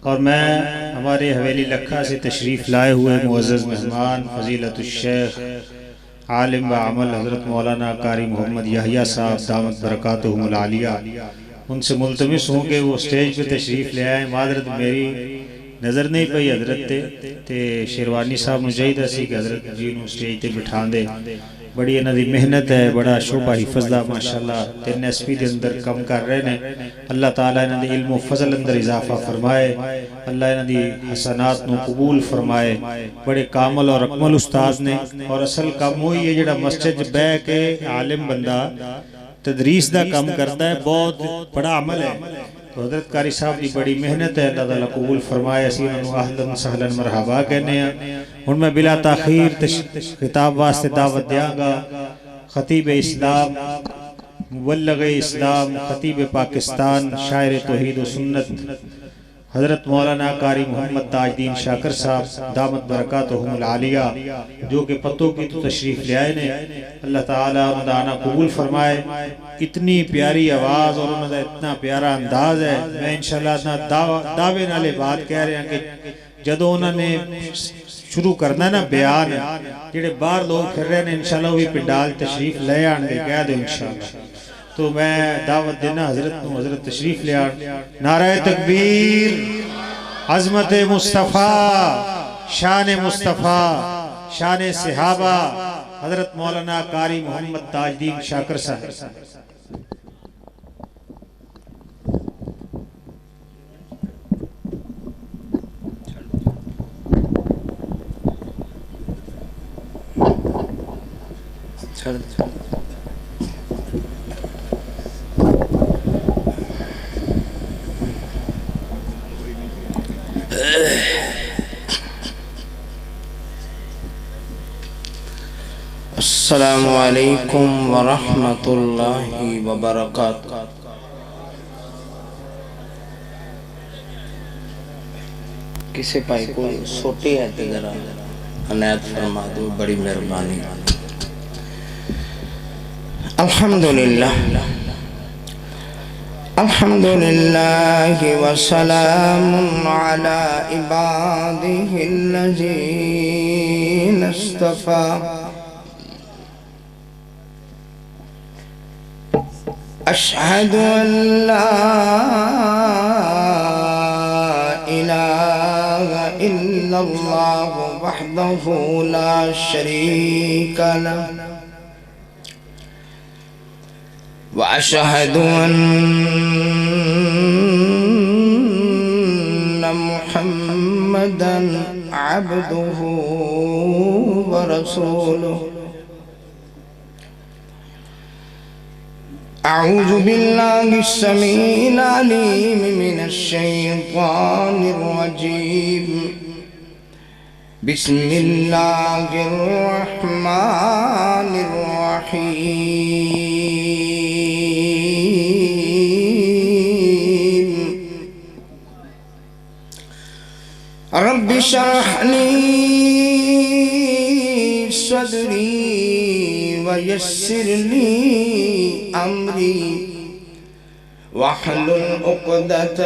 اور میں ہمارے حویلی لکھا سے تشریف لائے ہوئے معزز مہمان فضیلت الشیخ عالم و عمل حضرت مولانا قاری محمد یحییٰ صاحب دامت برکاتہم العالیہ، ان سے ملتمس ہوں کہ وہ سٹیج پہ تشریف لے آئیں۔ معذرت میری نظر نہیں پئی حضرت تے شیروانی صاحب نو چاہیدا سی کہ حضرت جی نو سٹیج تے بٹھا دے۔ بڑی انہاں دی محنت ہے، بڑا شعبہ حفظ دا ماشاءاللہ 3 SP دے اندر کم کر رہے نے۔ اللہ تعالیٰ انہاں دے علم و فضل اندر اضافہ فرمائے، اللہ انہاں دی حسنات نو قبول فرمائے۔ بڑے کامل اور اکمل استاد نے، اور اصل کام ہوئی ہے جڑا مسجد بہ کے عالم بندہ تدریس دا کام کرتا ہے، بہت بڑا عمل ہے۔ تو حضرت قاری صاحب دی بڑی محنت ہے، اللہ تعالیٰ قبول فرمائے۔ اسی انہوں اہلاً سہلاً مرحبا کہنے ہیں۔ ان میں بلا تاخیر خطاب واسطے دعوت دیاں گا خطیب اسلام، مبلغ اسلام، خطیب پاکستان، شاعر توحید و سنت حضرت مولانا قاری محمد تاج الدین شاکر صاحب دامت برکاتہم العالیہ، جو کہ پتوں کی تو تشریف لے آئے نے۔ اللہ تعالیٰ ان دا آنا قبول فرمائے۔ اتنی پیاری آواز اور ان دا اتنا پیارا انداز ہے، میں انشاءاللہ دعوے نالے بات کہہ رہے ہیں کہ جدو انہوں نے شروع کرنا ہے نا بیان، جڑے باہر لوگ پھر رہے ہیں انشاءاللہ وہ بھی پنڈال تشریف لے آن دے کہہ دے انشاءاللہ۔ تو میں دعوت دینا حضرت تشریف لے آن۔ نعرہ تکبیر، عظمت مصطفیٰ، شان مصطفیٰ، شان صحابہ، حضرت مولانا قاری محمد تاج الدین شاکر صاحب۔ السلام علیکم ورحمۃ اللہ وبرکاتہ۔ کسی پائی کوئی سوٹی ہے کہ ذرا عنایت فرما دو، بڑی مہربانی۔ الحمدللہ الحمدللہ وسلام علی عبادہ الذین اصطفیٰ۔ اشہد ان لا الہ الا اللہ وحدہ لا شریک لہ، واشہد ان محمدا عبدہ ورسولہ۔ اعوذ باللہ السمیع العلیم من الشیطان الرجیم، بسم اللہ الرحمن الرحیم۔ رب اشرح لی صدری ویسر لی امری واحلل عقدۃ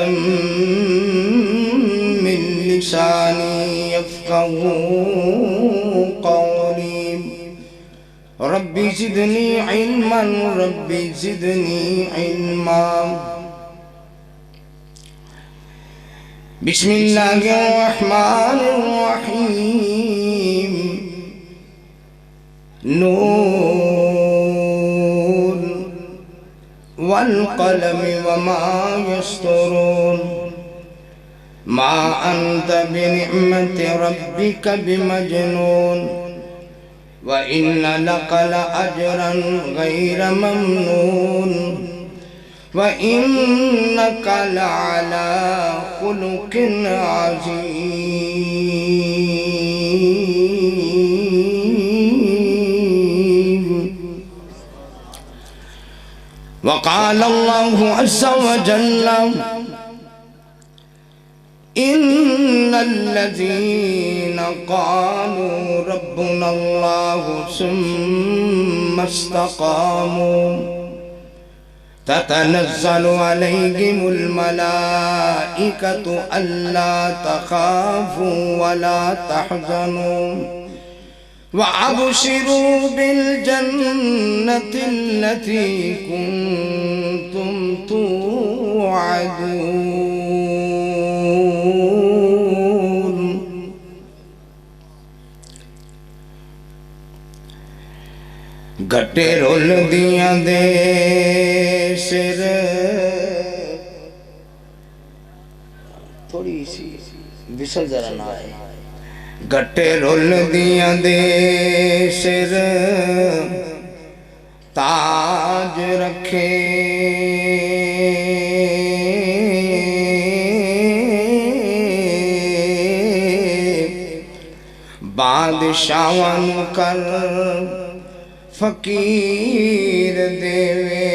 من لسانی یفقہوا قولی۔ رب زدنی علما، رب زدنی علما۔ بسم اللہ الرحمن الرحیم۔ نون والقلم وما يسطرون، ما أنت بنعمة ربك بمجنون، وإن لك لأجرا غير ممنون، وإنك لعلى خلق عظيم۔ وقال الله عز وجل: إن الذين قالوا ربنا الله ثم استقاموا تتنزل عليهم الملائكة ألا تخافوا ولا تحزنوا وأبشروا بالجنة التي كنتم توعدون. گٹے رول دیاں دے سر تھوڑی سی وصل ذرا نہ آئے. گٹے رول دیاں دے سر تاج رکھے بادشاہاں کر فقیر دیوے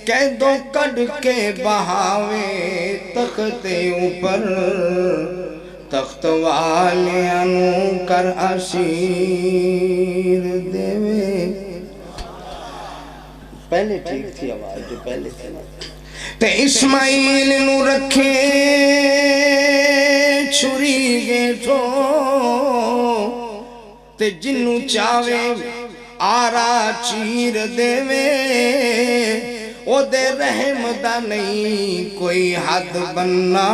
قیدوں کڑ کے بہاوے تخت اوپر تخت والیاں کر اسیر دیوے. پہلے ٹھیک تھی آواز جو پہلے تھی. تے اسماعیل نو رکھے چھری گے تو تے جنو چاوے آرا چیر دیوے. او دے رحم دا نہیں کوئی حد بننا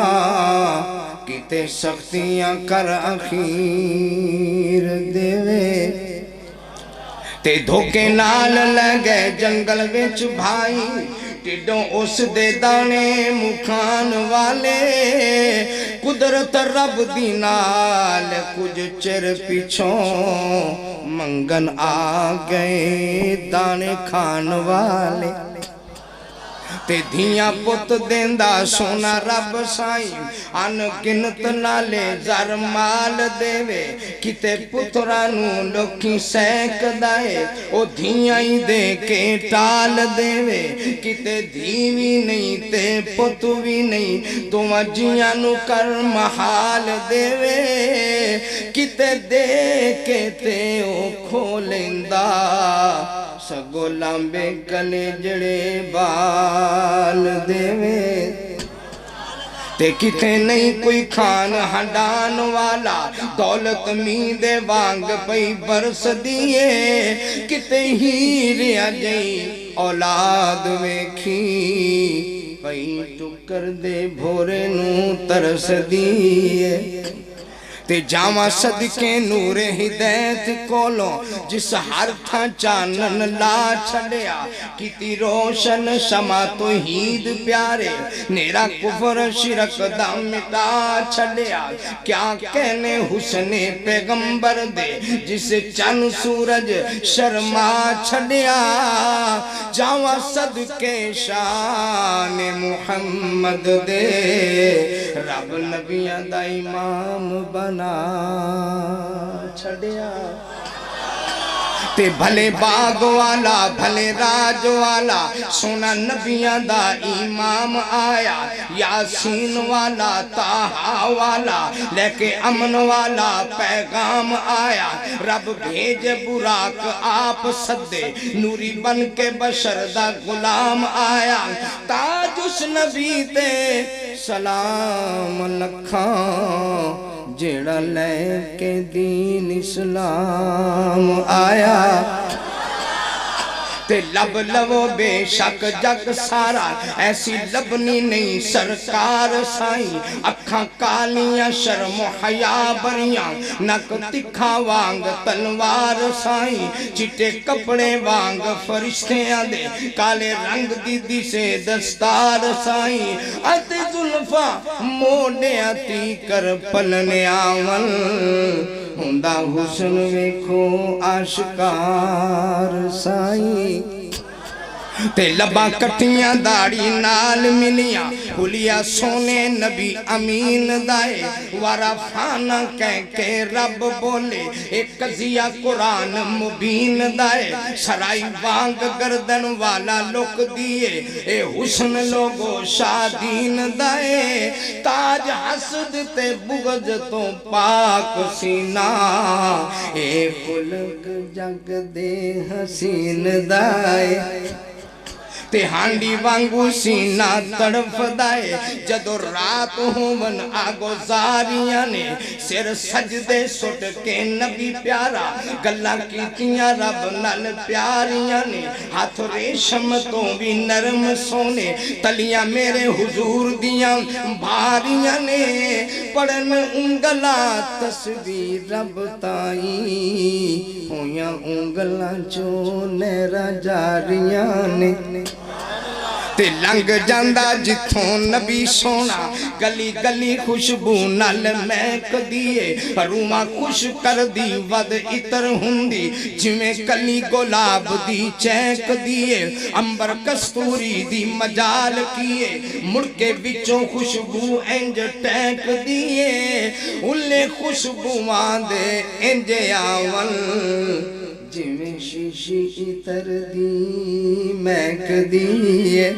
کتے سختیاں کر اخیر دیوے. تے دھوکے نال لگے جنگل وچ بھائی ٹڈوں اس دے دانے مکھان والے. قدرت رب دی نال کچھ چر پیچھوں منگن آ گئے دانے کھان والے. تے دھیاں پت دیندہ سونا رب سائیں ان گنت نالے زر مال دیوے. کتے پترانو لوکھی سیک دائے او دھیاں ہی دے کے ٹال دیوے. کتے دھیوی نہیں تے پتوی نہیں تو مجیاں نو کر محال دیوے. کتے دے کے تے او کھولندہ سگو لامبے کلے جڑے بال دیوے. تے کتے نہیں کوئی کھان ہڈان والا دولت میندے وانگ پئی برس دیئے. کتے ہی ریا جئی اولاد ویکھی پئی ٹکر دے بھورے نو ترس دیئے. تے جاواں صدقے نور ہدایت کولوں جس ہر تھا چانن لا چھڑیا. کیتی روشن شمع توحید پیارے نیرا کفر شرک دا مٹا چھڑیا. کیا کہنے حسن پیغمبر دے جس چن سورج شرما چھڑیا. جاواں صدقے شان محمد دے رب نبیاں دا امام بنا چھڑیا. تے بھلے باغ والا بھلے راج والا سونا نبیاں دا امام آیا. یاسین والا طہا والا لے کے امن والا پیغام آیا. رب بھیج براق آپ صدے نوری بن کے بشر دا غلام آیا. تاج اس نبی تے سلام لکھاں جیڑا لے کے دین اسلام آیا. تے لب لو بے شک جگ سارا ایسی لبنی نہیں سرکار سائیں. اکھاں کالیاں شرم و حیا بریاں نک تکھا وانگ تلوار سائیں. چٹے کپڑے وانگ فرشتیاں دے کالے رنگ دی سے دستار سائیں. اتے زلفاں موڑے آتی کر پلنے آول ہوندہ حسن ویکھو آشکار سائیں. تے لباں کٹیاں داڑی نال ملیاں حلیہ سونے نبی امین دائے ورفانا کہہ کے رب بولے ایک قضیہ قرآن مبین دائے سرائی وانگ گردن والا لک دیے اے حسن لوگو شادین دائے تاج حسد تے بغض تو پاک سینہ اے فلک جگ دے حسین دائے تے ہانڈی وانگو سینہ تڑف دائے جدو رات ہون آگو زاریاں نے سر سجدے سٹ کے نبی پیارا گلہ کیتیاں رب نل پیاریاں نے ہاتھ ریشم تو بھی نرم سونے تلیاں میرے حضور دیاں بھاریاں نے پڑھن انگلا تسبیح رب تائی ہویاں انگلا چونیرا جاریاں نے تے لنگ جاندہ جتھوں نبی سونا گلی گلی خوشبو نال میک دیے روما خوش کر دی ود اتر ہندی جمیں کلی گلاب دی چینک دیے امبر کستوری دی مجال کیے مڑکے بچوں خوشبو انج ٹینک دیے انلے خوشبو آندے انج آون جمیں شیشی اتر دی میک دیے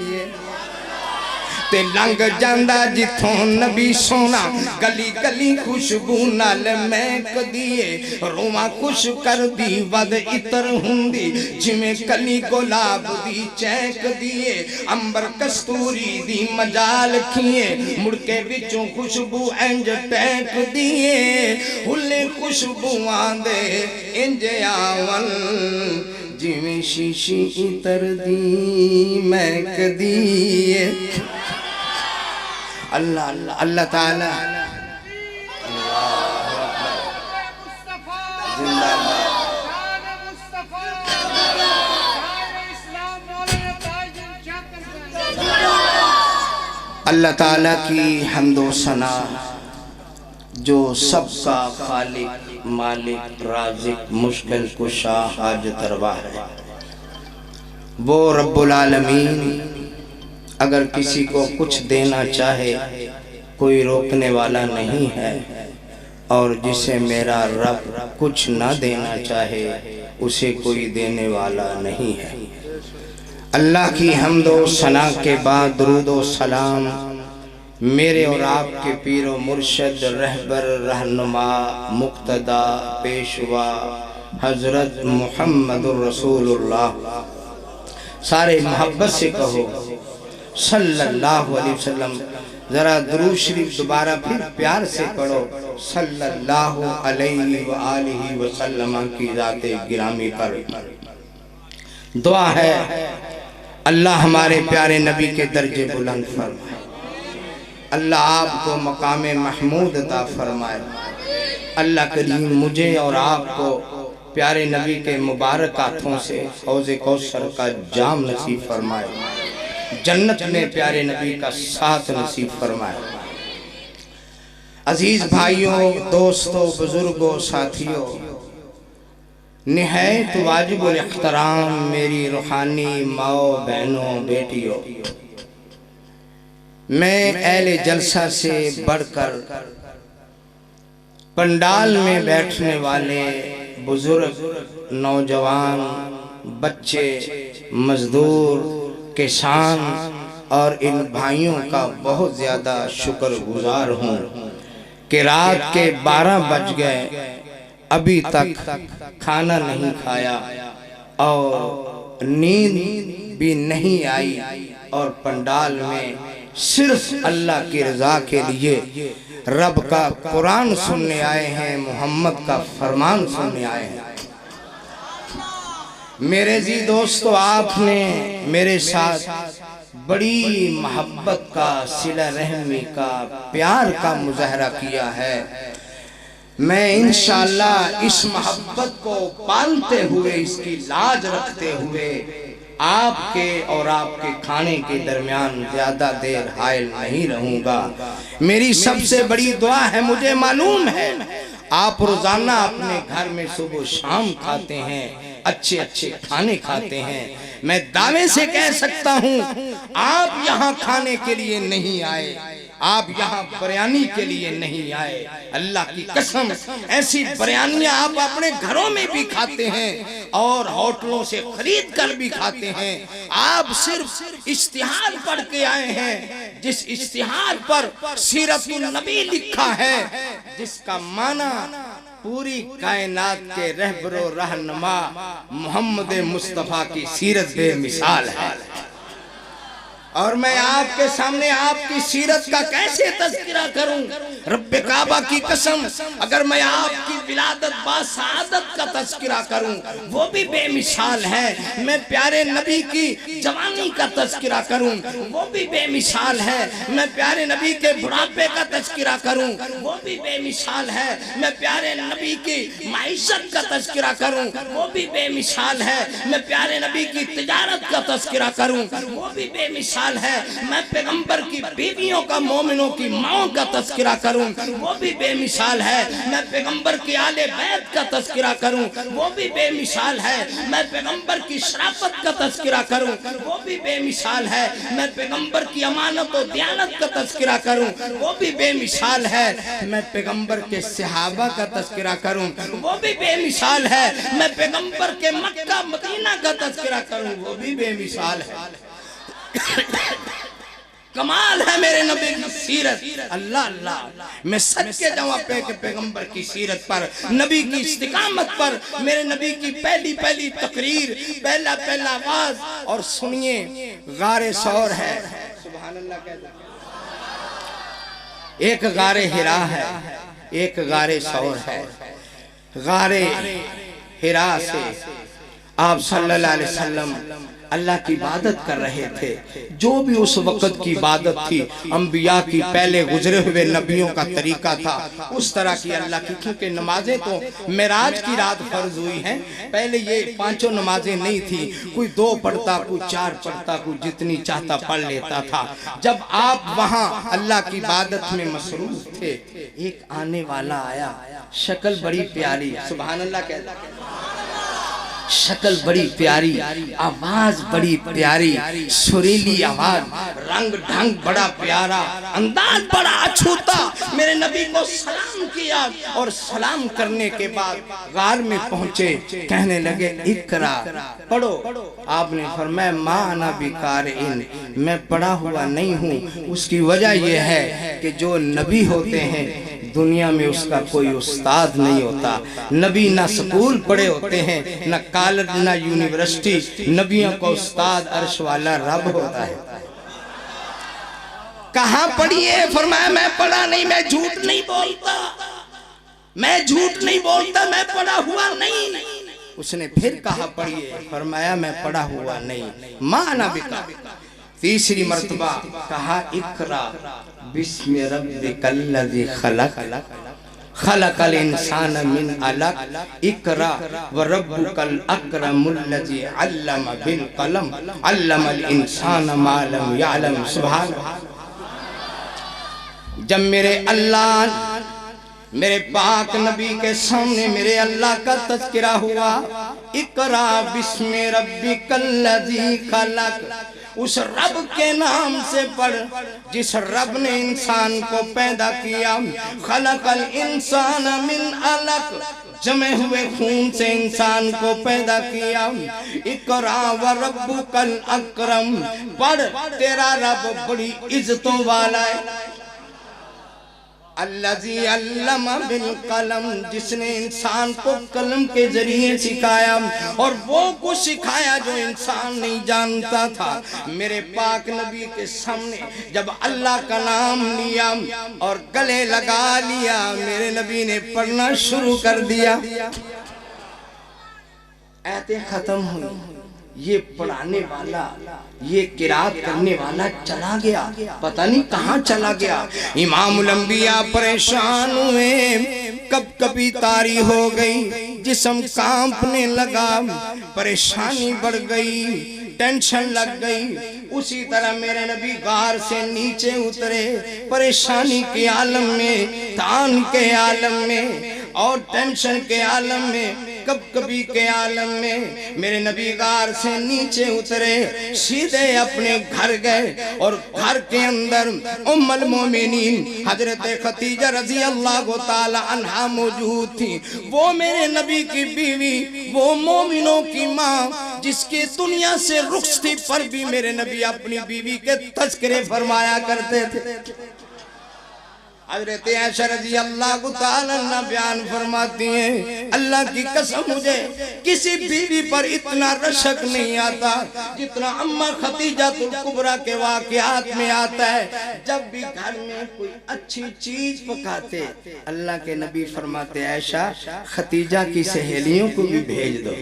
تے لنگ جاندہ جتھوں نبی سونا گلی گلی خوشبو نال میک دیے روما خوش کر دی ود اتر ہندی جمیں کلی گلاب دی چینک دیے امبر کستوری دی مجال کیے مڑکے بچوں خوشبو انج ٹینک دیے ہلے خوشبو آندے انج آون جمیں شیشی اتر دی میک دیے اللہ اللہ اللہ تعالی اللہ تعالیٰ کی حمد و ثنا جو سب کا خالق مالک رازق مشکل کشا حاجت روا ہے وہ رب العالمین اگر کسی کو کچھ دینا چاہے کوئی روکنے والا نہیں ہے اور جسے میرا رب کچھ نہ دینا چاہے اسے کوئی دینے والا نہیں ہے اللہ کی حمد و ثنا کے بعد درود و سلام میرے اور آپ کے پیر و مرشد رہبر رہنما مقتدی پیشوا حضرت محمد الرسول اللہ سارے محبت سے کہو صلی اللہ علیہ وسلم ذرا درود شریف دوبارہ پھر پیار سے پڑھو صلی اللہ علیہ وآلہ وسلم کی ذات گرامی پر دعا ہے اللہ ہمارے پیارے نبی کے درجے بلند فرمائے اللہ آپ کو مقام محمود عطا فرمائے اللہ کریم مجھے اور آپ کو پیارے نبی کے مبارک ہاتھوں سے حوض کوثر کا جام نصیب فرمائے جنت میں پیارے نبی کا ساتھ نصیب فرمائے عزیز بھائیوں دوستوں بزرگوں ساتھیوں نہایت واجب الاحترام میری روحانی ماؤں بہنوں بیٹیوں میں اہل جلسہ سے بڑھ کر پنڈال میں بیٹھنے والے بزرگ نوجوان بچے مزدور کسان اور ان بھائیوں کا بہت زیادہ شکر گزار ہوں کہ رات کے 12 بج گئے ابھی تک کھانا نہیں کھایا اور نیند بھی نہیں آئی اور پنڈال میں صرف اللہ کی رضا کے لیے رب کا قرآن سننے آئے ہیں محمد کا فرمان سننے آئے ہیں میرے عزیز دوستو آپ نے میرے ساتھ بڑی محبت کا صلہ رحمی کا پیار کا مظاہرہ کیا ہے میں انشاءاللہ اس محبت کو پالتے ہوئے اس کی لاج رکھتے ہوئے آپ کے اور آپ کے کھانے کے درمیان زیادہ دیر حائل نہیں رہوں گا میری سب سے بڑی دعا ہے مجھے معلوم ہے آپ روزانہ اپنے گھر میں صبح و شام کھاتے ہیں اچھے اچھے کھانے کھاتے ہیں. میں دعوے سے کہہ سکتا ہوں آپ یہاں کھانے کے لیے نہیں آئے, آپ یہاں بریانی کے لیے نہیں آئے. اللہ کی قسم ایسی بریانیاں آپ اپنے گھروں میں بھی کھاتے ہیں اور ہوٹلوں سے خرید کر بھی کھاتے ہیں. آپ صرف اشتہار پڑھ کے آئے ہیں, جس اشتہار پر سیرت النبی لکھا ہے, جس کا معنی پوری کائنات کے رہبر و رہنما محمد مصطفیٰ کی سیرت بے مثال ہے. اور میں آپ کے سامنے آپ کی سیرت کا کیسے تذکرہ کروں؟ رب کعبہ کی قسم اگر میں آپ کی ولادت با سعادت کا تذکرہ کروں وہ بھی بے مثال ہے. میں پیارے نبی کی جوانی کا تذکرہ کروں وہ بھی بے مثال ہے. میں پیارے نبی کے بڑھاپے کا تذکرہ کروں وہ بھی بے مثال ہے. میں پیارے نبی کی معیشت کا تذکرہ کروں وہ بھی بے مثال ہے. میں پیارے نبی کی تجارت کا تذکرہ کروں وہ بھی بے مثال ہے. میں پیغمبر کی بیویوں کا, مومنوں کی ماؤں کا تذکرہ کروں وہ بھی بے مثال ہے. میں پیغمبر کی آل بیت کا تذکرہ کروں وہ بھی بے مثال ہے. میں پیغمبر کی شرافت کا تذکرہ کروں وہ بھی بے مثال ہے. میں پیغمبر کی امانت و دیانت کا تذکرہ کروں وہ بھی بے مثال ہے. میں پیغمبر کے صحابہ کا تذکرہ کروں وہ بھی بے مثال ہے. میں پیغمبر کے مکہ مدینہ کا تذکرہ کروں وہ بھی بے مثال ہے. کمال ہے میرے نبی کی سیرت. اللہ اللہ میں سچ کے جواب پہ کہ پیغمبر کی سیرت پر, نبی کی استقامت پر, میرے نبی کی پہلی تقریر, پہلا آواز. اور سنیے غار ثور ہے, سبحان اللہ کہتے ہیں. ایک غار ہرا ہے, ایک غار ثور ہے. غار ہرا سے آپ صلی اللہ علیہ وسلم اللہ کی عبادت کر رہے تھے. جو بھی اس وقت کی عبادت تھی, انبیاء کی پہلے گزرے ہوئے نبیوں کا طریقہ تھا, اس طرح کی اللہ کی. کیونکہ نمازیں تو معراج کی رات فرض ہوئی ہیں, پہلے یہ 5 نمازیں نہیں تھی. کوئی 2 پڑھتا, کوئی 4 پڑھتا, کوئی جتنی چاہتا پڑھ لیتا تھا. جب آپ وہاں اللہ کی عبادت میں مصروف تھے, ایک آنے والا آیا, شکل بڑی پیاری, سبحان اللہ کہتا ہے, شکل بڑی پیاری, آواز بڑی پیاری, سریلی آواز, رنگ ڈھنگ بڑا پیارا, انداز بڑا اچھوتا. میرے نبی کو سلام کیا اور سلام کرنے کے بعد غار میں پہنچے, کہنے لگے اقرا, پڑھو. آپ نے فرمایا ما انا بقارئ, میں پڑھا ہوا نہیں ہوں. اس کی وجہ یہ ہے کہ جو نبی ہوتے ہیں دنیا میں اس کا کوئی استاد نہیں ہوتا. نبی نہ سکول پڑھے ہوتے ہیں, نہ کالج, نہ یونیورسٹی. نبیوں کو استاد عرش والا رب ہوتا ہے. کہاں پڑھیے؟ فرمایا میں پڑھا نہیں, میں جھوٹ نہیں بولتا, میں جھوٹ نہیں بولتا, میں پڑھا ہوا نہیں. اس نے پھر کہا پڑھیے, فرمایا میں پڑھا ہوا نہیں. مانا بکا. تیسری مرتبہ کہا اقرا بسم ربک الذی خلق, خلق الانسان من علق, اقرا وربک الاکرم الذی علم بالقلم, علم الانسان ما لم یعلم. سبحان اللہ. جب میرے اللہ, میرے پاک نبی کے سامنے میرے اللہ کا تذکرہ ہوا, اقرا بسم ربک الذی خلق, اس رب کے نام سے پڑھ جس رب نے انسان کو پیدا کیا. خلق الانسان من علق, جمع ہوئے خون سے انسان کو پیدا کیا. اقرا وربک الاکرم, پڑھ تیرا رب بڑی عزتوں والا ہے. الذی علم بالقلم, جس نے انسان کو قلم کے ذریعے سکھایا, اور وہ کچھ سکھایا جو انسان نہیں جانتا تھا. میرے پاک نبی کے سامنے جب اللہ کا نام لیا اور گلے لگا لیا, میرے نبی نے پڑھنا شروع کر دیا. ایتیں ختم ہوئی, یہ پڑھانے والا, یہ قرات کرنے والا چلا گیا, پتہ نہیں کہاں چلا گیا. امام الانبیاء پریشان ہوئے, کب کبھی طاری ہو گئی, جسم کانپنے لگا, پریشانی بڑھ گئی, ٹینشن لگ گئی. اسی طرح میرے نبی غار سے نیچے اترے, پریشانی کے عالم میں, تان کے عالم میں اور ٹینشن کے عالم میں. کب کبھی کے عالم میں میرے نبی غار سے نیچے اترے، سیدھے اپنے گھر گئے، اور گھر کے اندر ام المومنین حضرت خدیجہ رضی اللہ تعالی عنہا موجود تھی۔ وہ میرے نبی کی بیوی، وہ مومنوں کی ماں، جس کی دنیا سے رخصتی پر بھی میرے نبی اپنی بیوی کے تذکرے فرمایا کرتے تھے۔ حضرت عائشہ رضی اللہ تعالیٰ عنہ بیان فرماتی ہیں، اللہ کی قسم مجھے کسی بیوی پر اتنا رشک نہیں آتا جتنا اماں خدیجہ الکبریٰ کے واقعات میں آتا ہے۔ جب بھی گھر میں کوئی اچھی چیز پکاتے، اللہ کے نبی فرماتے عائشہ خدیجہ کی سہیلیوں کو بھی بھیج دو۔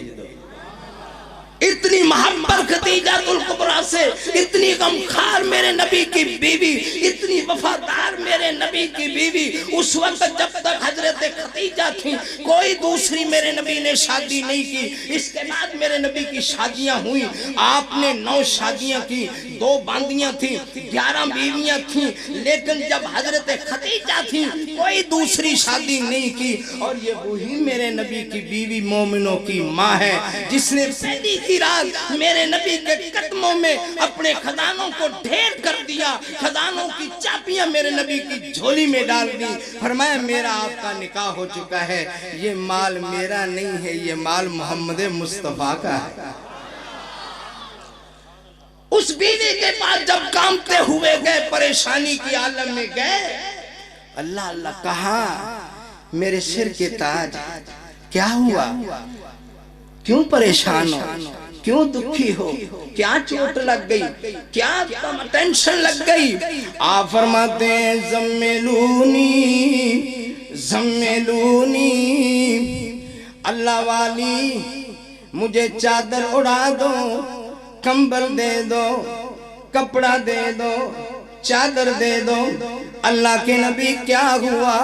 اتنی محبت خدیجہ الکبریٰ سے، اتنی غمخوار میرے نبی کی بیوی، اتنی وفادار میرے نبی کی بیوی۔ اس وقت جب تک حضرت خدیجہ تھی کوئی دوسری میرے نبی نے شادی نہیں کی۔ اس کے بعد میرے نبی کی شادیاں ہوئی، آپ نے 9 شادیاں کی، 2 باندیاں تھیں، 11 بیویاں تھیں، لیکن جب حضرت خدیجہ تھی کوئی دوسری شادی نہیں کی۔ اور یہ وہی میرے نبی کی بیوی مومنوں کی ماں ہے جس نے پہلی کی رات میرے نبی کے قدموں میں اپنے خزانوں کو ڈھیر کر دیا، خزانوں کی چابیاں میرے نبی کی جھولی میں ڈال دی، فرمایا میرا آپ کا نکاح ہو چکا ہے، یہ مال میرا نہیں ہے، یہ مال محمد مصطفیٰ کا ہے۔ اس بیوی کے پاس جب کامتے ہوئے گئے، پریشانی کی عالم میں گئے، اللہ اللہ کہا میرے سر کے تاج، کیا ہوا؟ کیوں پریشان ہو؟ کیوں دکھی ہو؟ کیا چوٹ لگ گئی؟ کیا ٹینشن لگ گئی؟ آپ فرماتے ہیں زملونی زملونی، اللہ والی مجھے چادر اڑا دو، کمبل دے دو، کپڑا دے دو، چادر دے دو۔ اللہ کے نبی کیا ہوا؟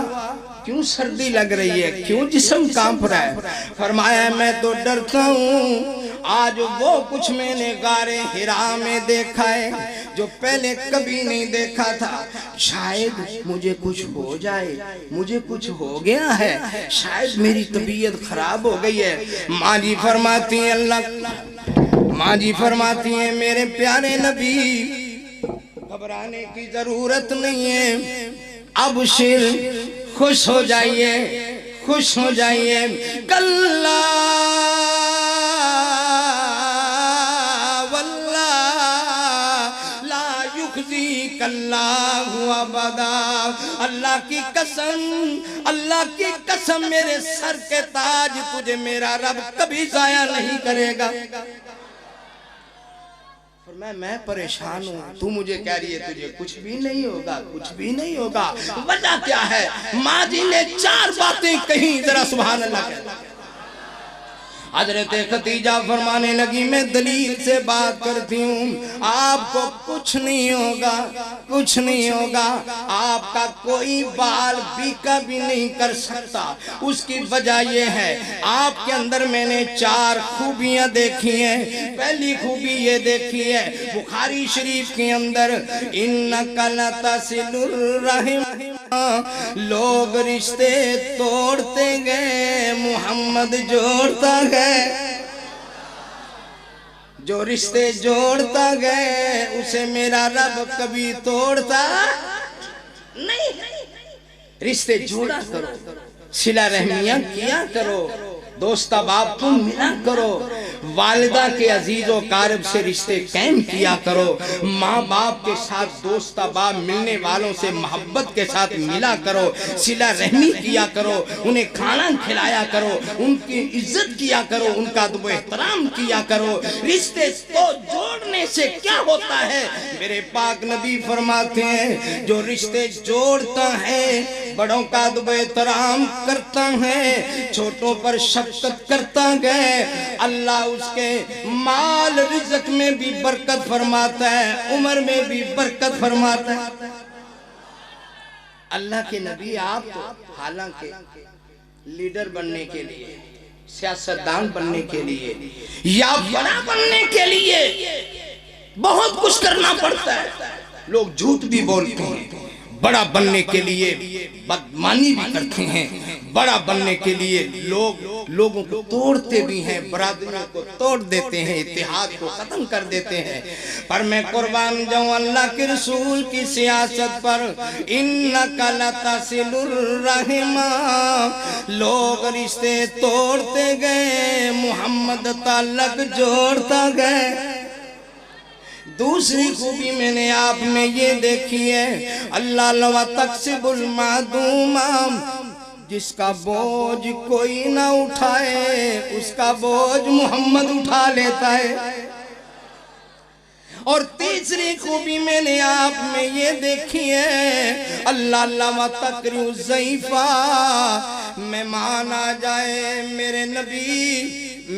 کیوں سردی لگ رہی ہے؟ کیوں جسم کانپ رہا ہے؟ فرمایا میں تو ڈرتا ہوں آج وہ کچھ میں نے غار حرا میں دیکھا ہے جو پہلے کبھی نہیں دیکھا تھا، شاید مجھے کچھ ہو جائے، مجھے کچھ ہو گیا ہے، شاید میری طبیعت خراب ہو گئی ہے۔ ماں جی فرماتی ہیں ماں جی فرماتی ہیں میرے پیارے نبی گھبرانے کی ضرورت نہیں ہے، ابشر خوش ہو جائیے، خوش ہو جائیے، کلا واللہ لا یخزیک اللہ ابدا، اللہ کی قسم، اللہ کی قسم میرے سر کے تاج تجھے میرا رب کبھی ضائع نہیں کرے گا۔ میں پریشان ہوں، تو مجھے کہہ رہی ہے تجھے کچھ بھی نہیں ہوگا، کچھ بھی نہیں ہوگا۔ وجہ کیا ہے؟ ماں جی نے 4 باتیں کہیں، ذرا سبحان اللہ کہہ۔ حضرت خدیجہ فرمانے لگی میں دلیل سے بات کرتی ہوں، آپ کو کچھ نہیں ہوگا، کچھ نہیں ہوگا، آپ کا کوئی بال بیکا بھی نہیں کر سکتا۔ اس کی وجہ یہ ہے آپ کے اندر میں نے 4 خوبیاں دیکھی ہیں۔ پہلی خوبی یہ دیکھی ہے بخاری شریف کے اندر، اِنَّكَ لَتَصِلُ الرَّحِمَ، لوگ رشتے توڑتے گئے محمد جوڑتا گئے، جو رشتے جوڑتا گئے اسے میرا رب کبھی توڑتا نہیں۔ رشتے جوڑا کرو، صلہ رحمیاں کیا کرو، دوست احباب کو ملا کرو، والدہ کے عزیز و قارب سے رشتے قائم کیا کرو، ماں باپ کے ساتھ دوست احباب ملنے والوں سے محبت کے ساتھ ملا کرو، صلہ رحمی کیا کرو، انہیں کھانا کھلایا کرو، ان کی عزت کیا کرو، ان کا ادب و احترام کیا کرو۔ رشتے کو جوڑنے سے کیا ہوتا ہے؟ میرے پاک نبی فرماتے ہیں جو رشتے جوڑتا ہے بڑوں کا ادب و احترام کرتا ہے، چھوٹوں پر شفقت کرتا ہے، اللہ اس کے مال رزق میں بھی برکت فرماتا ہے، عمر میں بھی برکت فرماتا ہے۔ اللہ کے نبی آپ کو حالانکہ لیڈر بننے کے لیے، سیاستدان بننے کے لیے یا بڑا بننے کے لیے بہت کچھ کرنا پڑتا ہے، لوگ جھوٹ بھی بولتے ہیں، بڑا بننے کے لیے بدمانی بھی کرتے ہیں، بڑا بننے کے لیے لوگ لوگوں کو توڑتے بھی ہیں، برادریوں کو توڑ دیتے ہیں، اتحاد کو ختم کر دیتے ہیں، پر میں قربان جاؤں اللہ کے رسول کی سیاست پر۔ اِنَّكَ لَتَصِلُ الرَّحِمَ، لوگ رشتے توڑتے گئے، محمد تعلق جوڑتا گئے۔ دوسری خوبی میں نے آپ میں یہ دیکھی ہے، اللہ لَوَ تَقْسِبُ الْمَعْدُومَ، جس کا بوجھ کوئی نہ اٹھائے اس کا بوجھ محمد اٹھا لیتا ہے۔ اور تیسری خوبی میں نے آپ میں یہ دیکھی ہے، اللہ لَوَ تَقْرِئُ الضَّيْفَ، مہمان آ جائے میرے نبی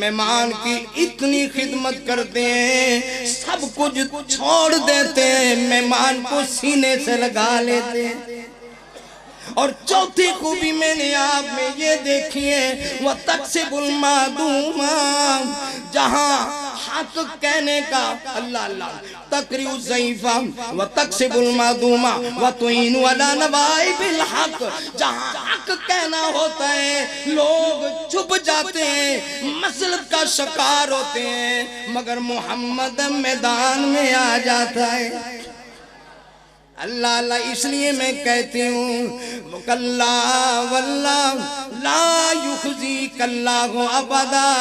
مہمان کی اتنی خدمت کرتے ہیں، سب کچھ چھوڑ دیتے ہیں، مہمان کو سینے سے لگا لیتے ہیں۔ اور چوتھی خوبی میں نے آپ میں یہ دیکھی ہے، وَتَقْسِبُ الْمَعْدُومَ، جہاں حق کہنے کا اللہ تقریء الضعیف وتقسب المعدوم وتعین علی نوائب الحق، جہاں حق کہنا ہوتا ہے لوگ چھپ جاتے ہیں، مسلط کا شکار ہوتے ہیں، مگر محمد میدان میں آ جاتا ہے۔ اللہ اللہ، اس لیے میں کہتی ہوں کلا واللہ لا یخزیک اللہ ابدا،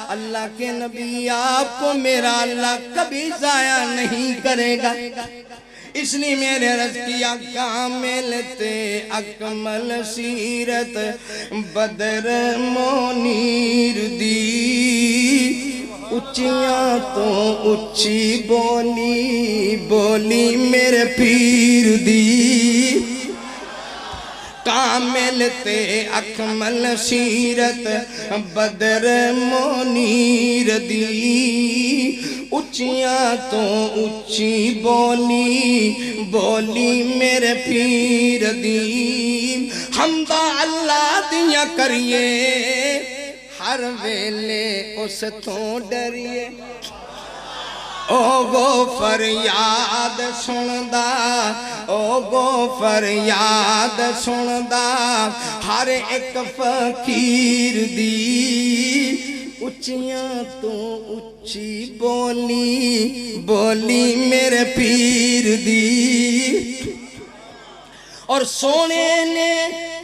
اللہ کے نبی آپ کو میرا اللہ کبھی ضائع نہیں کرے گا۔ اس لیے میرے عرض کیا کامل تے اکمل سیرت بدر منیر دی، اچیاں تو اچھی بولی بولی میرے پیر دی، کامل تے اکمل سیرت بدر منیر دی، اچیاں تو اچھی بولی بولی میرے پیر دی، حمدہ اللہ دیا کریے ہر ویلے اس تو ڈریے، او گو فریاد سندا، او گو فریاد سندا ہر ایک فقیر دی، اچیاں تو اچھی بولی بولی میرے پیر دی۔ اور سونے نے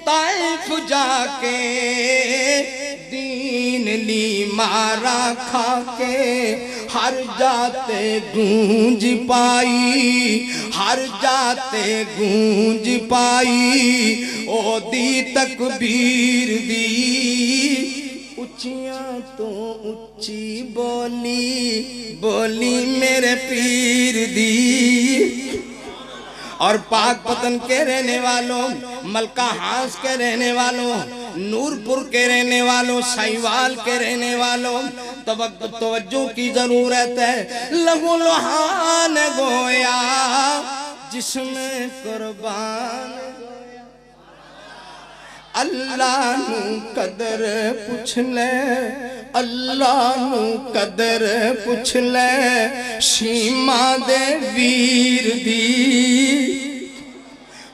طائف جا کے دین لی مارا کھا کے، ہر جاتے گونج پائی، ہر جاتے گونج پائی، او دی تکبیر دی، اچیاں تو اچھی بولی بولی میرے پیر دی۔ اور پاک پتن کے رہنے والوں، ملکہ ہانس کے رہنے والوں، نورپور کے رہنے والوں، سائیوال کے رہنے والوں، توجہ کی ضرورت ہے۔ لہو لہان گویا جس میں قربان گویا، اللہ نو قدر پوچھ لے، اللہ نو قدر پوچھ لے، شیما دے ویر دی،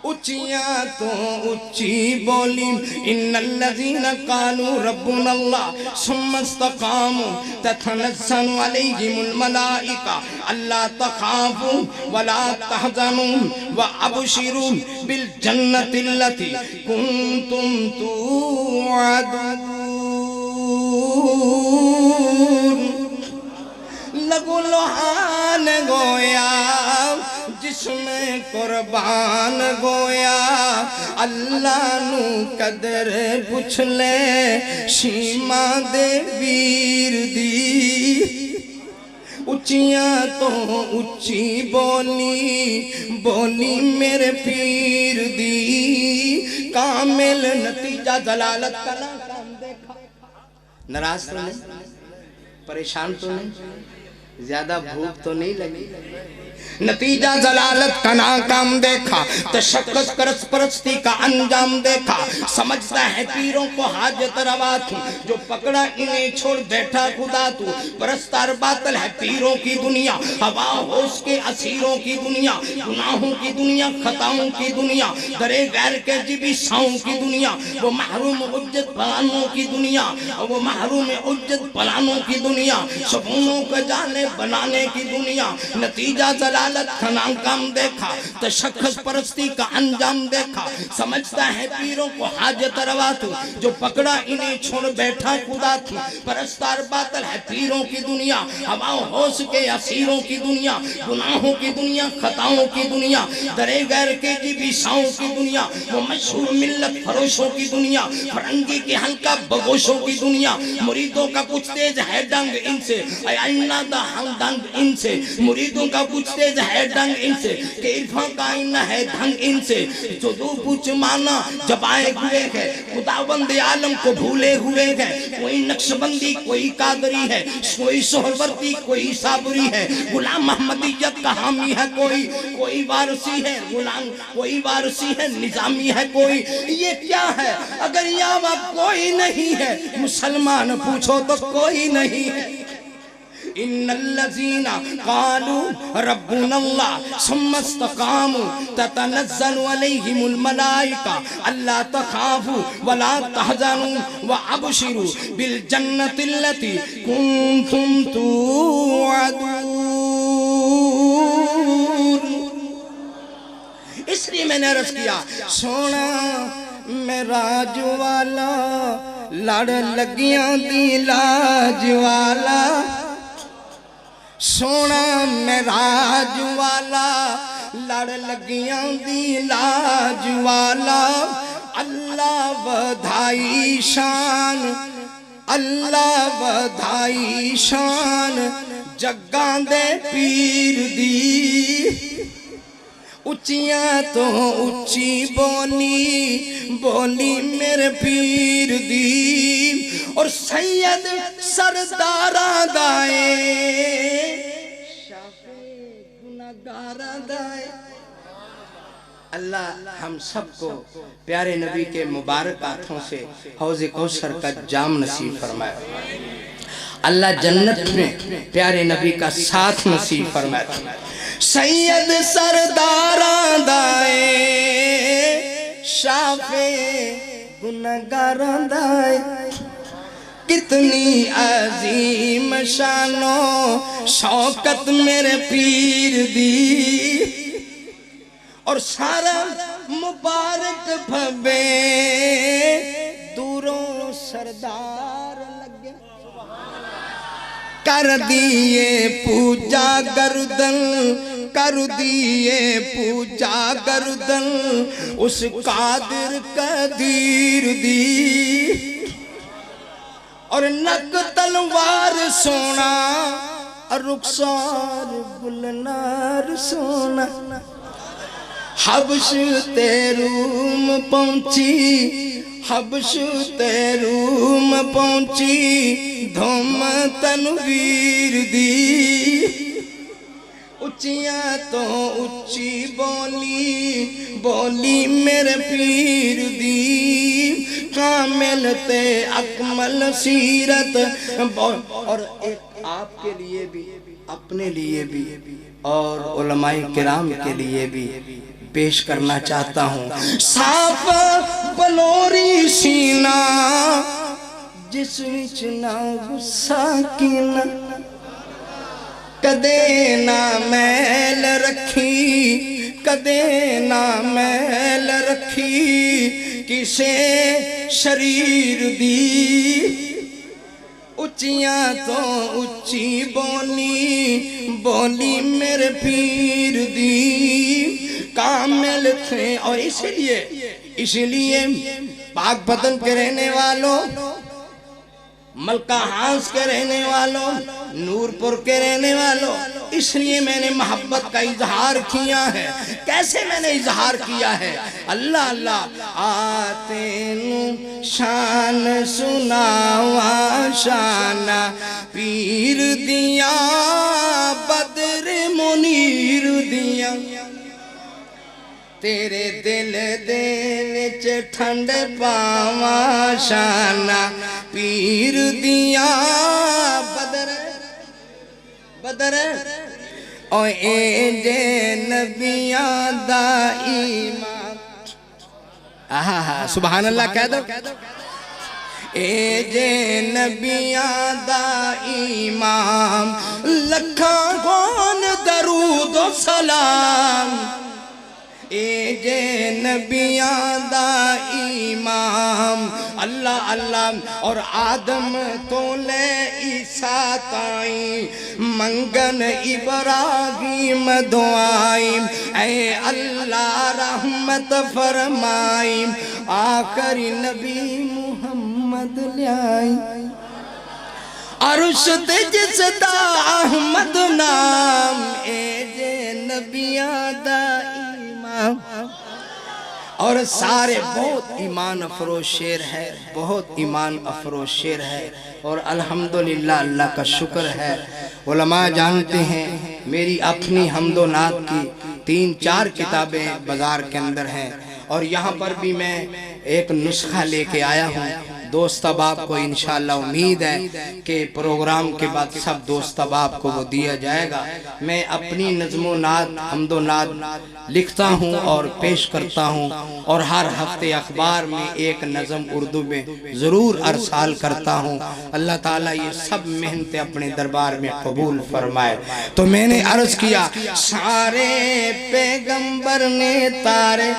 اچیاں تو اچھی بولی، ان الذین قالوا ربنا اللہ ثم استقاموا تتنزل علیہم الملائکہ الا تخافوا ولا تحزنوا وابشروا بالجنۃ التی کنتم توعدون۔ لگو لوہان گویا جس میں قربان گویا، اللہ نو قدر پوچھ لے، شیما دے ویر دی، اچیاں تو اچھی بولی بولی میرے پیر دی، کامل نتیجہ دلالت کا نام دیکھا، ناراض تو نہیں، پریشان تو نہیں، زیادہ بھوک تو نہیں لگی؟ نتیجہ ضلالت کا ناکام دیکھا، تشخص کرس پرستی کا انجام دیکھا، سمجھتا ہے پیروں کو حاجت روا تھی، جو پکڑا انہیں چھوڑ بیٹھا خدا تو، پرستار باطل ہے پیروں کی دنیا، ہوا ہوش کے اسیروں کی دنیا، گناہوں کی دنیا، خطاؤں کی دنیا، درے غیر کے جبی ساؤں کی دنیا، وہ محروم عجت پلانوں کی دنیا، وہ محروم عجت پلانوں کی دنیا، شبونوں کو جانے بنانے کی دنیا، نتیجہ ضلالت کا ناکام دیکھا، تشخص پرستی کا انجام دیکھا، سمجھتا ہے پیروں کو حاجت روا تو، جو پکڑا انہیں چھوڑ بیٹھا خدا تھی، پرستار باطل ہے پیروں کی دنیا، ہوا ہوش کے اسیروں کی دنیا، گناہوں کی دنیا، خطاؤں کی دنیا، درے غیر کے جبی ساؤں کی دنیا، وہ مشہور ملت فروشوں کی دنیا، فرنگی کے حلقہ بگوشوں کی دنیا، مریدوں کا کچھ تیز ہے ڈنگ ان سے، اینا دا ہنگ ڈنگ ان سے، مریدوں کا کچھ تیز ہے ڈنگ ان سے، کہ عرفان کا آئینہ ہے دھنگ ان سے، جو دو پوچھ مانا جب آئے ہوئے ہے، خداوند عالم کو بھولے ہوئے ہے، کوئی نقش بندی کوئی قادری ہے، کوئی سہروردی کوئی صابری ہے، غلام محمدیت کا حامی ہے کوئی وارسی ہے غلام، کوئی وارسی ہے نظامی ہے کوئی، یہ کیا ہے اگر یہاں کوئی نہیں ہے، مسلمان پوچھو تو کوئی نہیں ہے۔ ان الذین قالوا ربنا اللہ ثم استقاموا تتنزل علیہم الملائکہ الا تخافوا ولا تحزنوا وابشروا بالجنۃ التي کنتم توعدون۔ اس لیے میں نے عرض کیا سونا معراج والا لڑ لگیاں دی لاج والا، سونا معراج والا لڑ لگیاں دی لاج والا، اللہ ودھائی شان، اللہ ودھائی شان جگاں دے پیر دی، اچیاں تو اچھی بولی میرے پیر دی، اور سید سرداراں دائے شافع گناہگاراں دائے۔ اللہ ہم سب کو پیارے نبی کے مبارک ہاتھوں سے حوض کوثر کا جام نصیب فرمائے، اللہ جنت میں پیارے نبی کا ساتھ نصیب فرمائے۔ سید سرداراں دائے شافع گناہگاراں دائے، کتنی عظیم شان و شوکت میرے پیر دی، اور سارا مبارک بھبے دوروں سردار لگے، کر دیئے پوجا گردن، کر دیئے پوجا گردن اس قادر قدیر دی، اور نک تلوار سونا رخسار گلنار سونا، حبش تے روم پہنچی، حبش تے روم پہنچی دھوم تنویر دی، اچیاں تو اچھی بولی میرے پیر دی، کامل تے اکمل سیرت، اور ایک آپ کے لیے بھی اپنے لیے بھی اور علماء کرام کے لیے بھی پیش کرنا چاہتا ہوں، صاف بلوری سینہ جس وچ نہ غصہ کینا، کدے نہ میل رکھی، کدے نہ میل رکھی کسے شریر دی، اچیاں تو اچھی بولی میرے پیر دی، کامل تھے، اور اس لیے پاک بدن کے رہنے والوں ملکہ ہانس کے رہنے والوں، نورپور کے رہنے والوں، اس لیے میں نے محبت کا اظہار کیا ہے۔ کیسے میں نے اظہار کیا ہے؟ اللہ اللہ آتے نو شان سناوا شانہ پیر دیا بدر منیر دیا، تیرے دل دے وچ ٹھنڈ پاواں شانہ پیر دیا بدر بدر او اے جے نبیاں دا ایمان۔ سبحان اللہ کہہ دو۔ اے جے نبیاں دا ایمان، لکھاں کون درود و سلام، اے جے نبیاں دا امام۔ اللہ اللہ اور آدم تو لے عیسیٰ تائیں منگن ابراہیم دعائیں، اے اللہ رحمت فرمائیں، آخری نبی محمد لیائیں، عرش تے جس دا احمد نام، اے جے نبیاں دا اور سارے بہت ایمان افروز شعر ہے، بہت ایمان افروز شعر ہے، اور الحمدللہ اللہ کا شکر ہے۔ علماء جانتے ہیں میری اپنی حمد و نعت کی 3-4 کتابیں بازار کے اندر ہیں، اور یہاں پر بھی میں ایک نسخہ لے کے آیا ہوں۔ دوست احباب کو انشاءاللہ امید ہے کہ پروگرام کے بعد سب دوست احباب کو وہ دیا جائے گا۔ میں اپنی نظم و نعت حمد و نعت لکھتا ہوں اور پیش کرتا ہوں، اور ہر ہفتے اخبار میں ایک نظم اردو میں ضرور ارسال کرتا ہوں۔ اللہ تعالیٰ یہ سب محنتیں اپنے دربار میں قبول فرمائے۔ تو میں نے عرض کیا سارے پیغمبر نے تارے،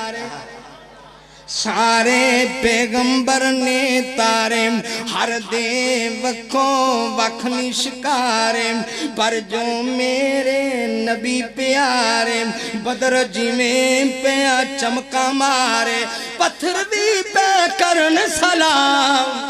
سارے پیغمبر نے تارے، ہر دے وکھوں وکھ نشکارے، پر جو میرے نبی پیارے، بدر جیویں پیا چمکا مارے، پتھر بھی پہ کرن سلام،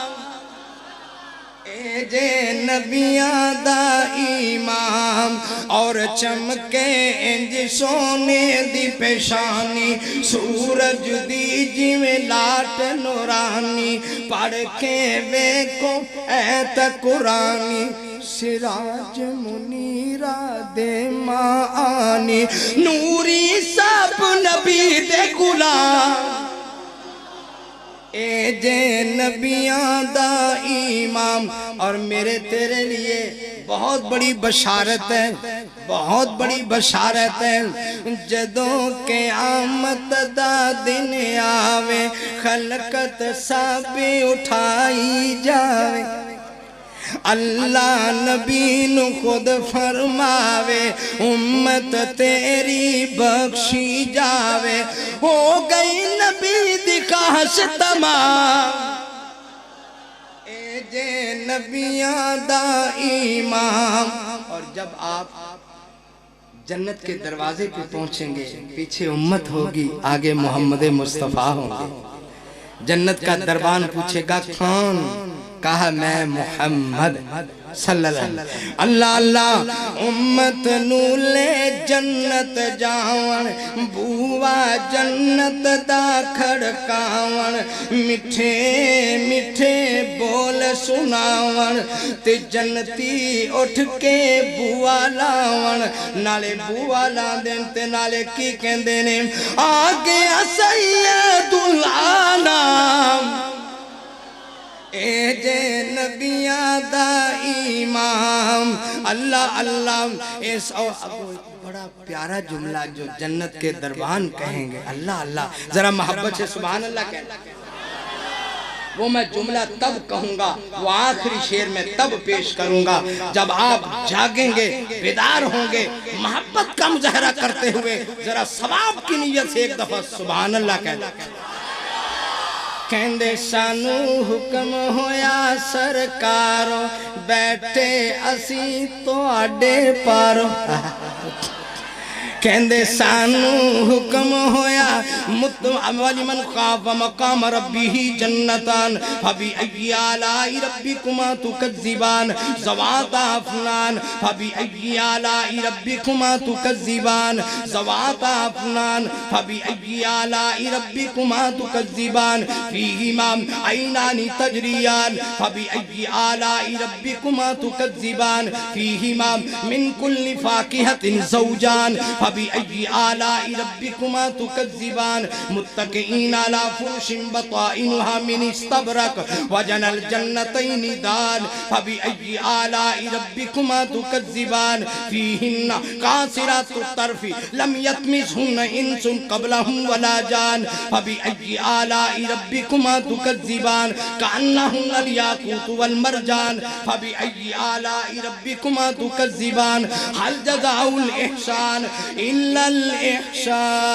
اے جے نبیاں دا امام، اور چمکے انج سونے دی پیشانی، سورج دی جیویں لاٹ نورانی، پڑھ کے ویکھو ایت قرآنی، سراج منیرہ دے معانی، نوری سب نبی دے غلام، اے جے نبیاں دا امام۔ اور میرے تیرے لیے بہت بڑی بشارت ہے، بہت بڑی بشارت ہے، جدوں قیامت دا دن آوے، خلقت سب اٹھائی جاوے، اللہ نبی نو خود فرماوے، امت تیری بخشی جاوے، ہو گئی نبی دی خواہش تمام، اے جے نبیاں دا امام۔ اور جب آپ جنت کے دروازے پہ پہنچیں گے، پیچھے امت ہوگی، آگے محمد مصطفیٰ ہوں گے، جنت کا دربان پوچھے گا کون؟ کہا میں محمد صلی اللہ علیہ وسلم۔ اللہ اللہ امت نولے جنت جاون، بوا جنت دا کھڑکاون، مٹھے مٹھے بول سناون، تے جنتی اٹھ کے بوا لاون، نالے بوا لان دین تے نالے کی کہندے نے آگیا سید العالم، اے جے نبیاں دا امام۔ اللہ اللہ اس بڑا پیارا جملہ جو جنت کے دربان کہیں گے، اللہ اللہ ذرا محبت سے سبحان اللہ کہنا، وہ میں جملہ تب کہوں گا، وہ آخری شعر میں تب پیش کروں گا جب آپ جاگیں گے، بیدار ہوں گے، محبت کا مظاہرہ کرتے ہوئے ذرا ثواب کی نیت سے ایک دفعہ سبحان اللہ کہنا۔ کہندے سانو حکم ہویا سرکاروں، بیٹھے اسی تو آڈے پاروں، کہندے سانو حکم ہویا وَلِمَنْ خَافَ مَقَامَ رَبِّهِ جَنَّتَانِ فَبِأَيِّ آلَاءِ رَبِّكُمَا تُكَذِّبَانِ ذَوَاتَا أَفْنَانٍ فَبِأَيِّ آلَاءِ رَبِّكُمَا تُكَذِّبَانِ ذَوَاتَا أَفْنَانٍ فَبِأَيِّ آلَاءِ رَبِّكُمَا تُكَذِّبَانِ فِيهِمَا عَيْنَانِ تَجْرِيَانِ فَبِأَيِّ آلَاءِ رَبِّكُمَا تُكَذِّبَانِ فِيهِمَا مِنْ كُلِّ فَاكِهَةٍ زَوْجَانِ فَبِأَيِّ آلَاءِ رَبِّكُمَا تُكَذِّبَانِ مُتَّكِئِينَ عَلَى فُرُشٍ بَطَائِنُهَا مِنْ اسْتَبْرَقٍ وَجَنَى الْجَنَّتَيْنِ دَانٍ فَبِأَيِّ آلَاءِ رَبِّكُمَا تُكَذِّبَانِ فِيهِنَّ قَاصِرَاتُ الطَّرْفِ لَمْ يَطْمِثْهُنَّ إِنسٌ قَبْلَهُمْ وَلَا جَانٌ فَبِأَيِّ آلَاءِ رَبِّكُمَا تُكَذِّبَانِ كَأَنَّهُنَّ الْيَاقُوتُ وَالْمَرْجَانُ فَبِأَيِّ آلَاءِ رَبِّكُمَا تُكَذِّبَانِ هَلْ جَزَاءُ الْإِحْسَانِ إِلَّا الْإِحْسَانُ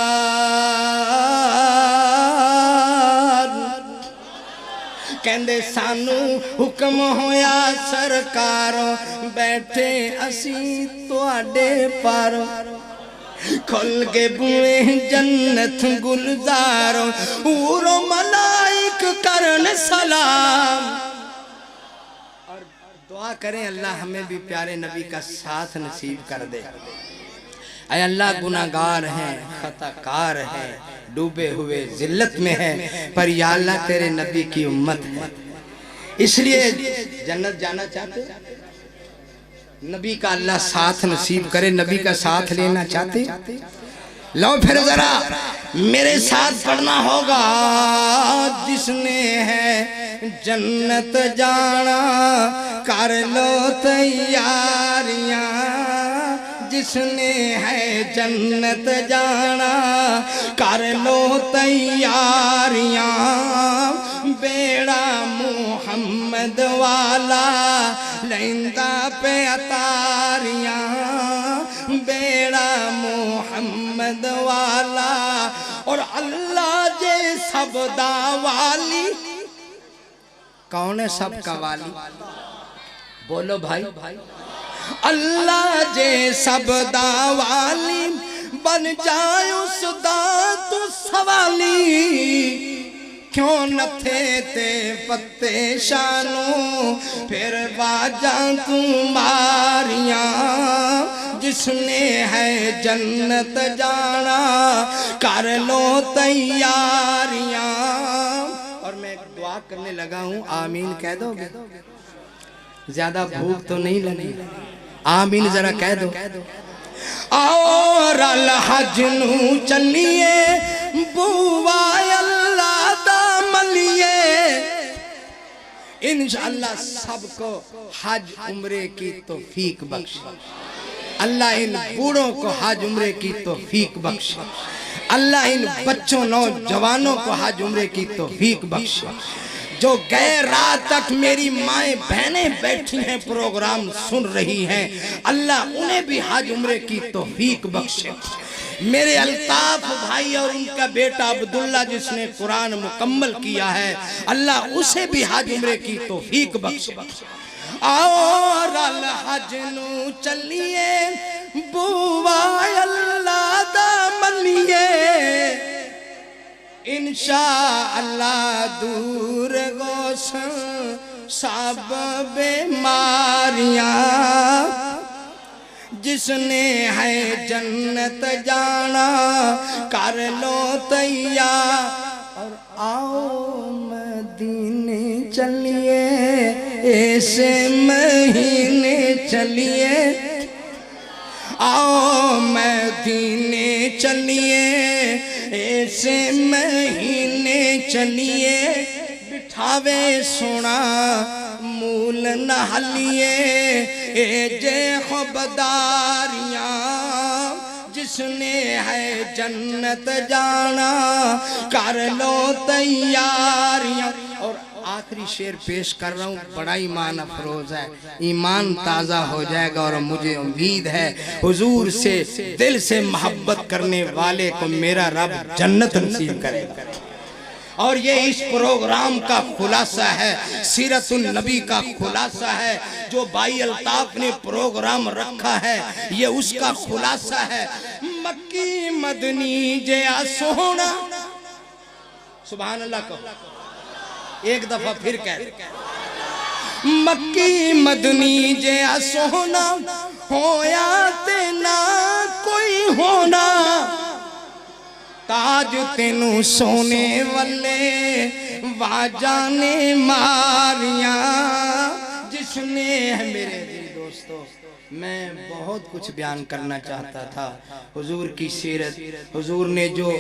کہندے سانو حکم ہویا سرکاروں بیٹھے اسی تواڈے پاروں کھل کے بوئے جنت گلزاروں حور و ملائک کرن سلام اور دعا کریں اللہ ہمیں بھی پیارے نبی کا ساتھ نصیب کر دے اے اللہ گناہگار ہیں خطا کار ہیں ڈوبے ہوئے ذلت میں ہے پر یا اللہ تیرے نبی کی امت ہے اس لیے جنت جانا چاہتے نبی کا اللہ ساتھ نصیب کرے نبی کا ساتھ لینا چاہتے لو پھر ذرا میرے ساتھ پڑھنا ہوگا جس نے ہے جنت جانا کر لو تیاریاں جس نے ہے جنت جانا کر لو تیاریاں بیڑا محمد والا لیندہ پہ اتاریاں بیڑا محمد والا اور اللہ جے سب دا والی کون ہے سب کا والی بولو بھائی اللہ جے سب دا والی بن جائے اس دا تو سوالی کیوں نہ تھے تے پتے شانوں پھر باجاں تمہاریاں جس نے ہے جنت جانا کر لو تیاریاں اور میں ایک دعا کرنے لگا ہوں آمین کہہ دو گے زیادہ بھوک تو نہیں لگی آمین ذرا کہہ دو اور الحج نو چلیے بوا اللہ دا ملیے انشاءاللہ سب کو حج عمرے کی توفیق بخش اللہ ان بوڑھوں کو حج عمرے کی توفیق بخش اللہ ان بچوں نوجوانوں کو حج عمرے کی توفیق بخش جو گئے رات تک میری مائیں بہنیں بیٹھی ہیں پروگرام سن رہی ہیں اللہ انہیں بھی حج عمرے کی توفیق بخشے میرے الطاف بھائی اور ان کا بیٹا عبداللہ جس نے قرآن مکمل کیا ہے اللہ اسے بھی حج عمرے کی توفیق بخشے اور الحج نو چلیے بوا اللہ دا ملیے انشاءاللہ دور گوشن سب بیماریاں جس نے ہے جنت جانا کر لو تیار اور آؤ مدینے چلیے ایسے مہینے چلیے آؤ مدینے چلیے ایسے مہینے چلیے بٹھاوے سونا مول نہلیے اے جے خبرداریاں جس نے ہے جنت جانا کر لو تیاریاں اور آخری شعر پیش کر رہا ہوں بڑا ایمان افروز ہے ایمان تازہ ہو جائے گا اور مجھے امید ہے حضور سے دل سے محبت کرنے والے کو میرا رب جنت نصیب کرے گا اور یہ اس پروگرام کا خلاصہ ہے سیرت النبی کا خلاصہ ہے جو بھائی الطاف نے پروگرام رکھا ہے یہ اس کا خلاصہ ہے مکی مدنی جیا سونا سبحان اللہ کہو ایک دفعہ پھر کہہ مکی مدنی جیا سونا ہویا تینا کوئی ہونا تاج تینوں سونے والے واجانے ماریاں جس نے میرے دل دوستو میں بہت کچھ بیان کرنا چاہتا تھا حضور کی سیرت حضور نے جو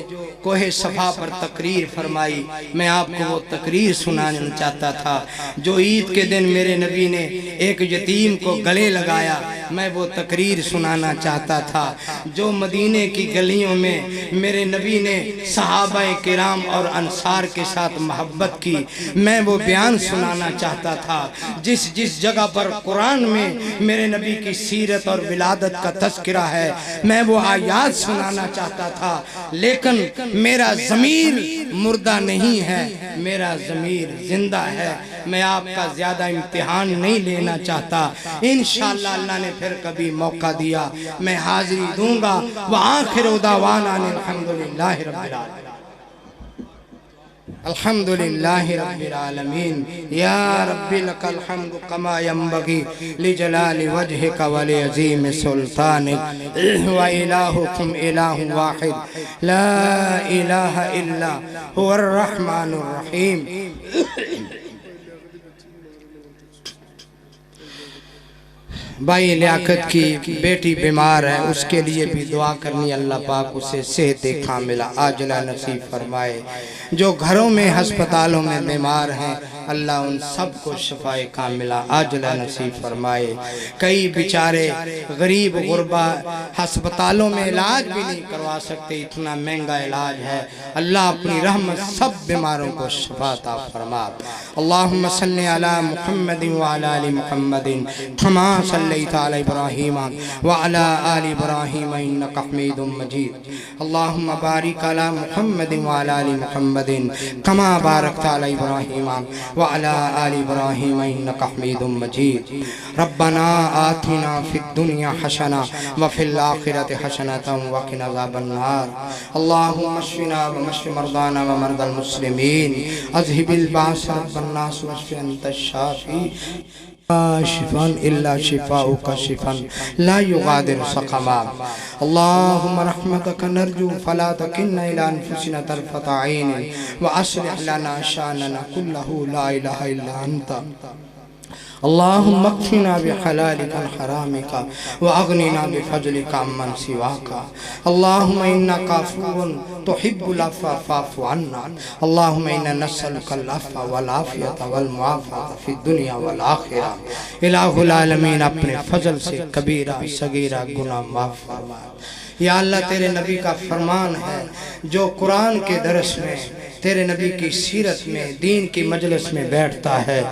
کوہ صفا پر تقریر فرمائی میں آپ کو وہ تقریر سنانا چاہتا تھا جو عید کے دن میرے نبی نے ایک یتیم کو گلے لگایا میں وہ تقریر سنانا چاہتا تھا جو مدینے کی گلیوں میں میرے نبی نے صحابہ کرام اور انصار کے ساتھ محبت کی میں وہ بیان سنانا چاہتا تھا جس جس جگہ پر قرآن میں میرے نبی کی سیرت اور ولادت کا تذکرہ ہے میں وہ آیات سنانا چاہتا تھا لیکن میرا ضمیر مردہ نہیں ہے میرا ضمیر زندہ ہے میں آپ کا زیادہ امتحان نہیں لینا چاہتا انشاءاللہ اللہ نے پھر کبھی موقع دیا میں حاضری دوں گا وآخر دعوانا الحمدللہ رب العالمین الحمدللہ رب العالمین یا رب لک الحمد کما ینبغی لجلال وجہک ولعظیم سلطانک وإلہکم الہ واحد لا الہ الا هو الرحمن الرحیم بھائی لیاقت کی بیٹی بیمار ہے اس کے لیے بھی دعا کرنی اللہ پاک اسے صحت کاملہ عاجلہ نصیب فرمائے جو گھروں میں ہسپتالوں میں بیمار ہیں اللہ ان سب کو شفائے کاملہ عاجلہ نصیب فرمائے کئی بیچارے غریب غربا ہسپتالوں میں علاج بھی نہیں کروا سکتے اتنا مہنگا علاج ہے اللہ اپنی رحمت سب بیماروں کو شفا عطا فرما اللہم صلی علی محمد وعلی آل محمد کما صلیت علی ابراہیم وعلی آل ابراہیم انک حمید مجید اللہم بارک علی محمد وعلی آل محمد کما بارکت علی ابراہیم وعلى آل إبراهيم إنك حميد مجيد ربنا آتنا في الدنيا حسنة وفي الآخرة حسنة وقنا عذاب النار اللهم اشفنا واشف مرضانا ومرضى المسلمين اذهب الباس رب الناس واشف أنت الشافي شفاء إلا شفاؤك شفاء لا يغادر سقما اللهم رحمتك نرجو فلا تكلنا إلى أنفسنا طرفة عين وأصلح لنا شأننا كله لا إله إلا أنت اللهم اكفنا بحلالك عن حرامك واغننا بفضلك عمن سواك اللهم انك عفو تحب العفو فاعف عنا اللهم انا نسألك العفو والعافية والمعافاة في الدنيا والآخرة الہ العالمین اپنے فضل سے کبیرہ صغیرہ گناہ معاف فرما یا اللہ تیرے نبی کا فرمان ہے جو قرآن کے درس میں تیرے نبی کی سیرت میں دین کی مجلس میں بیٹھتا ہے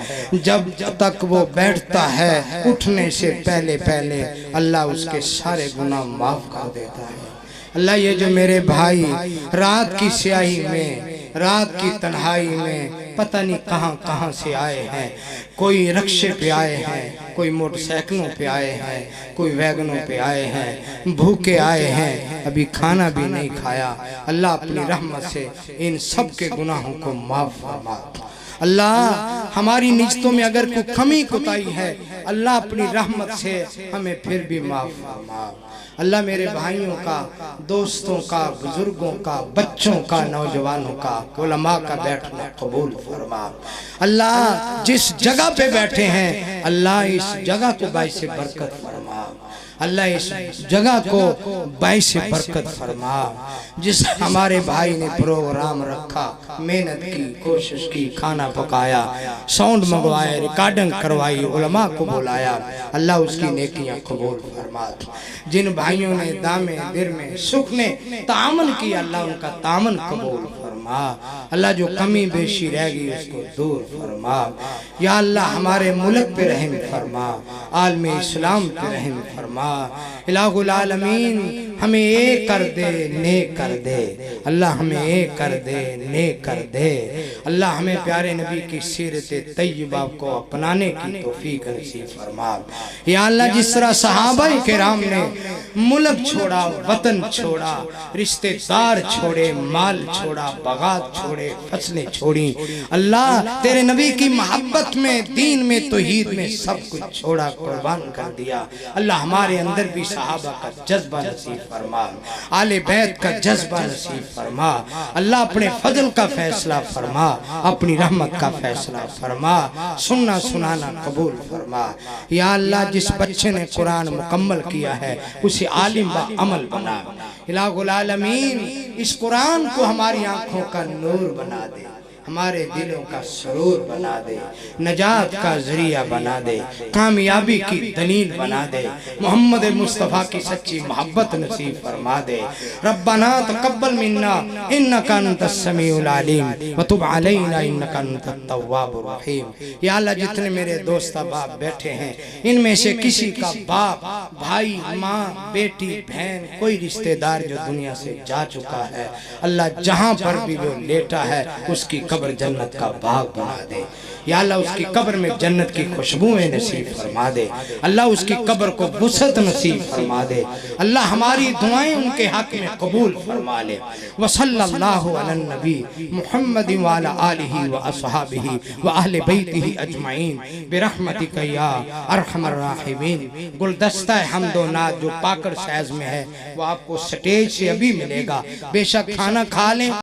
جب تک وہ بیٹھتا ہے اٹھنے سے پہلے پہلے اللہ اس کے سارے گناہ معاف کر دیتا ہے اللہ یہ جو میرے بھائی رات کی سیاہی میں رات کی تنہائی میں پتہ نہیں کہاں کہاں سے آئے ہیں کوئی رکشے پہ آئے ہیں کوئی موٹر سائیکلوں پہ آئے ہیں کوئی ویگنوں پہ آئے ہیں بھوکے آئے ہیں ابھی کھانا بھی نہیں کھایا اللہ اپنی رحمت سے ان سب کے گناہوں کو معاف فرما اللہ ہماری نجتوں میں اگر کوئی کمی کوتاہی ہے اللہ اپنی رحمت سے ہمیں پھر بھی معاف فرما اللہ میرے بھائیوں کا دوستوں کا بزرگوں کا بچوں کا نوجوانوں کا علماء کا بیٹھنا قبول فرما اللہ جس جگہ پہ بیٹھے ہیں اللہ اس جگہ کو باعث برکت فرما اللہ اس جگہ کو باعث برکت فرما جس ہمارے بھائی نے پروگرام رکھا محنت کی کوشش کی کھانا پکایا ساؤنڈ منگوایا ریکارڈنگ کروائی علماء کو بلایا اللہ اس کی نیکیاں قبول فرما جن بھائیوں نے دامے در میں سکھ نے تعامل کیا اللہ ان کا تعامل قبول فرما اللہ جو کمی بیشی رہ گئی اس کو دور فرما یا اللہ ہمارے ملک پہ رحم فرما عالم اسلام پہ رحم فرما الہ العالمین ہمیں ایک کر دے نیک کر دے اللہ، ہمیں ایک کر دے نیک کر دے اللہ، ہمیں پیارے نبی کی سیرت طیبہ کو اپنانے کی توفیق نصیب فرما یا اللہ۔ جس طرح صحابہ کرام نے ملک چھوڑا، وطن چھوڑا، رشتہ دار چھوڑے، مال چھوڑا، باغات چھوڑے، فصلیں چھوڑی، اللہ تیرے نبی کی محبت میں، دین میں، توحید میں سب کچھ چھوڑا، قربان کر دیا اللہ۔ ہمارے اندر بھی صحابہ کا جذبہ نصیب فرما، آل بیت کا جذبہ نصیب فرما اللہ، اپنے فضل کا فیصلہ فرما، اپنی رحمت کا فیصلہ فرما، سننا سنانا قبول فرما یا اللہ۔ جس بچے نے قرآن مکمل کیا ہے اسے عالم با عمل بنا الہ العالمین، اس قرآن کو ہماری آنکھوں کا نور بنا دے، ہمارے دلوں کا سرور بنا دے، نجات کا ذریعہ بنا دے، کامیابی کی دلیل بنا دے، محمد مصطفیٰ کی سچی محبت نصیب فرما دے۔ ربنا تقبل منا انکا انت السمیع العلیم وتب علینا انکا انت التواب الرحیم یا اللہ۔ جتنے میرے دوست احباب بیٹھے ہیں ان میں سے کسی کا باپ، بھائی، ماں، بیٹی، بہن، کوئی رشتہ دار جو دنیا سے جا چکا ہے اللہ، جہاں پر بھی وہ لیٹا ہے اس کی قبر جنت کا باغ بنا دے یا اللہ، اس کی قبر میں جنت کی خوشبوئیں نصیب فرما دے اللہ، اس کی قبر کو وسعت نصیب فرما دے اللہ، ہماری دعائیں ان کے حق میں قبول فرما لے۔ وصلی اللہ علی النبی محمد وعلی آلہ واصحابہ واہل بیتہ اجمعین برحمتک یا ارحم الراحمین۔ گلدستہ حمد و نعت جو پاکر سائز میں ہے وہ آپ کو سٹیج سے ابھی ملے گا، بے شک کھانا کھا لیں۔